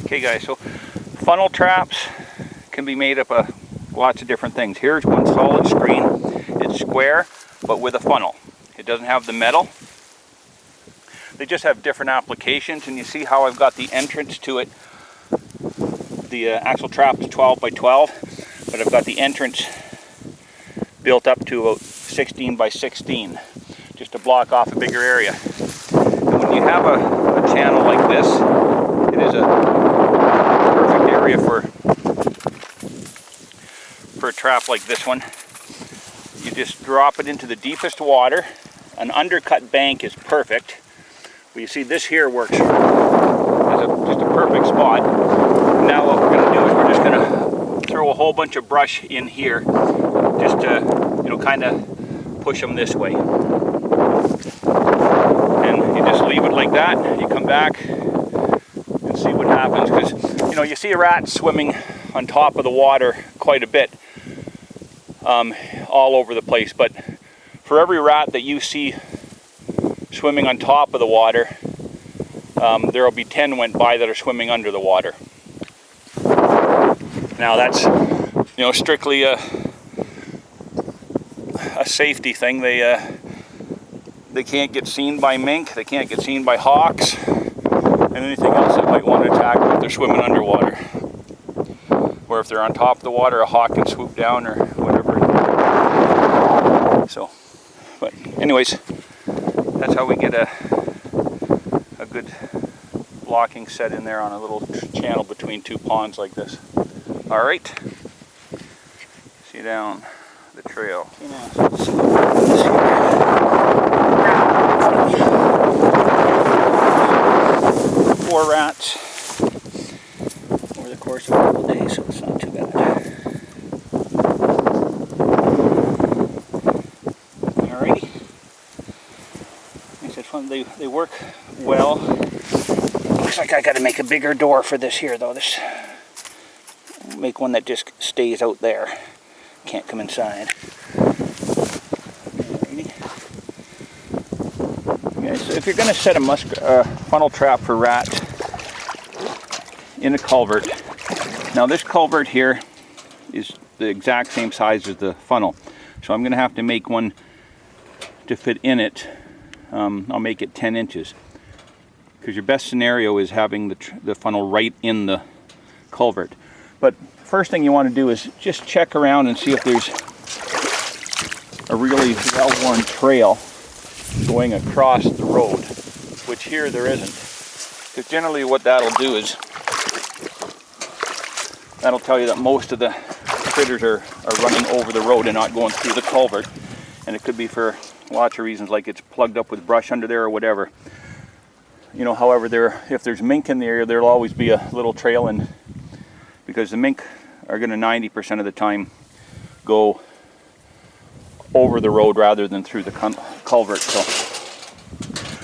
Okay guys, so funnel traps can be made up of lots of different things. Here's one solid screen. It's square, but with a funnel. It doesn't have the metal. They just have different applications, and you see how I've got the entrance to it. The axle trap is 12 by 12, but I've got the entrance built up to about 16 by 16, just to block off a bigger area. And when you have a channel like this, it is a perfect area for a trap like this one. You just drop it into the deepest water. An undercut bank is perfect. But you see this here works as just a perfect spot. Now what we're going to do is we're just going to throw a whole bunch of brush in here just to, kind of push them this way. And you just leave it like that. You come back and see what happens, because you see rats swimming on top of the water quite a bit, all over the place. But for every rat that you see swimming on top of the water, there will be 10 went by that are swimming under the water. Now that's strictly a safety thing. They can't get seen by mink, they can't get seen by hawks, and anything else that might want to attack them if they're swimming underwater. Or if they're on top of the water, a hawk can swoop down or whatever. So, but anyways, that's how we get a good blocking set in there on a little channel between two ponds like this. All right, see you down the trail. Let's see what happens here. 4 rats over the course of a couple days, so it's not too bad. Alrighty. Like I said, they work well. Looks like I got to make a bigger door for this here, though. Make one that just stays out there. Can't come inside. Alrighty. Okay, so if you're going to set a funnel trap for rats in a culvert, now this culvert here is the exact same size as the funnel, so I'm going to have to make one to fit in it. I'll make it 10 inches, because your best scenario is having the funnel right in the culvert. But first thing you want to do is just check around and see if there's a really well-worn trail going across the road, which here there isn't. Because generally what that'll do is that'll tell you that most of the critters are running over the road and not going through the culvert. And it could be for lots of reasons, like it's plugged up with brush under there or whatever. However, if there's mink in the area, there'll always be a little trail, and because the mink are going to 90% of the time go over the road rather than through the culvert. So,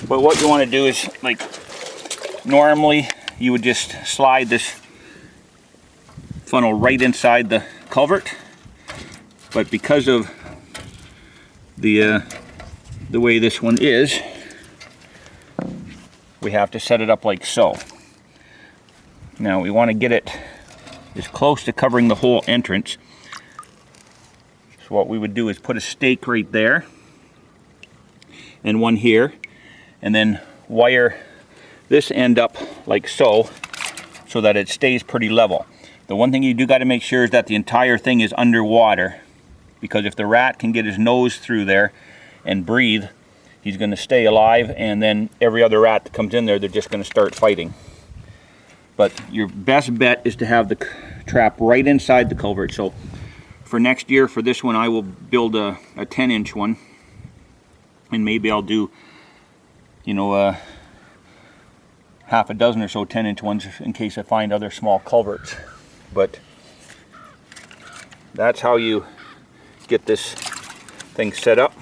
but what you want to do is, like, normally you would just slide this funnel right inside the culvert, but because of the way this one is, we have to set it up like so. Now we want to get it as close to covering the whole entrance. So what we would do is put a stake right there and one here, and then wire this end up like so that it stays pretty level. The one thing you do got to make sure is that the entire thing is underwater, because if the rat can get his nose through there and breathe, he's going to stay alive, and then every other rat that comes in there, they're just going to start fighting. But your best bet is to have the trap right inside the culvert. So for next year, for this one, I will build a 10-inch one, and maybe I'll do, half a dozen or so 10-inch ones in case I find other small culverts. But that's how you get this thing set up.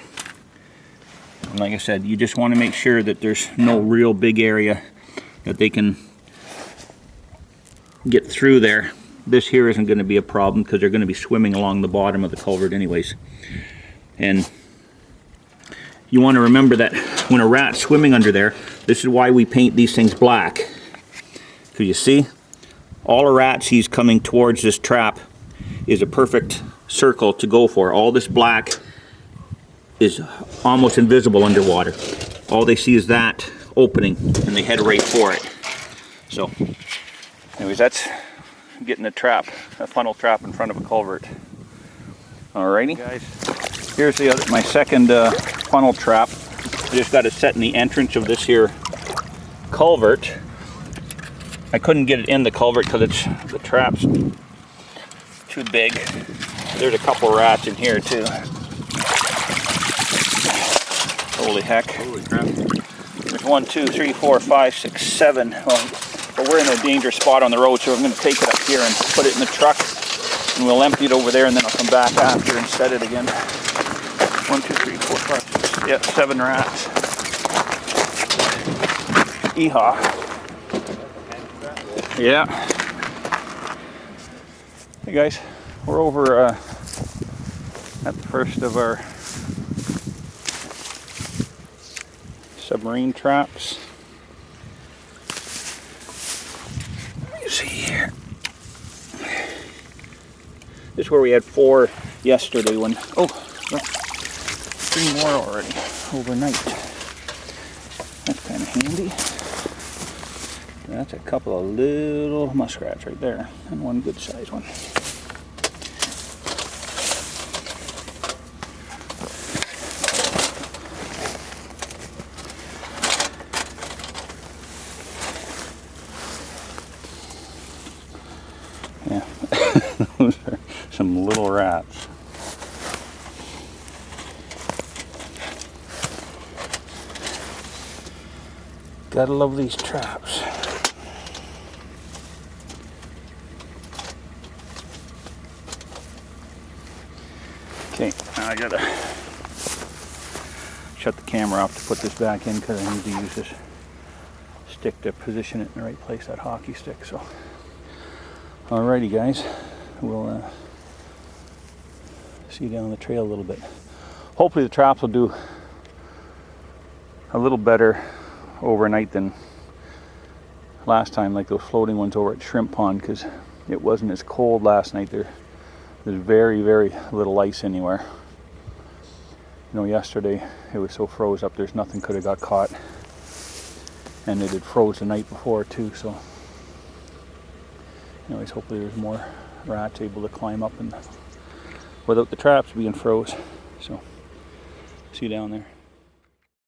And like I said, you just want to make sure that there's no real big area that they can get through there. This here isn't going to be a problem because they're going to be swimming along the bottom of the culvert anyways. And you want to remember that when a rat's swimming under there, this is why we paint these things black. Because you see, all the rats he's coming towards this trap is a perfect circle to go for. All this black is almost invisible underwater. All they see is that opening and they head right for it. So anyways, that's getting a trap, a funnel trap in front of a culvert. Alrighty guys, here's my second funnel trap. I just got it set in the entrance of this here culvert. I couldn't get it in the culvert because the trap's too big. There's a couple rats in here too. Holy heck. Holy crap. There's 1, 2, 3, 4, 5, 6, 7. Well, but we're in a dangerous spot on the road, so I'm going to take it up here and put it in the truck, and we'll empty it over there, and then I'll come back after and set it again. 1, 2, 3, 4, 5, 6, yeah, 7 rats. Yeehaw. Yeah. Hey guys, we're over at the first of our submarine traps. Let me see here. This is where we had 4 yesterday when, oh, look, 3 more already overnight. That's kind of handy. That's a couple of little muskrats right there, and 1 good sized one. Yeah, those are some little rats. Gotta love these traps. Okay, now I gotta shut the camera off to put this back in because I need to use this stick to position it in the right place, that hockey stick. So, alrighty guys, we'll see you down the trail a little bit. Hopefully the traps will do a little better overnight than last time, like those floating ones over at Shrimp Pond, because it wasn't as cold last night. There's very, very little ice anywhere. You know, yesterday it was so froze up, there's nothing could have got caught. And it had froze the night before too, so anyways, hopefully there's more rats able to climb up and without the traps being froze. So see you down there.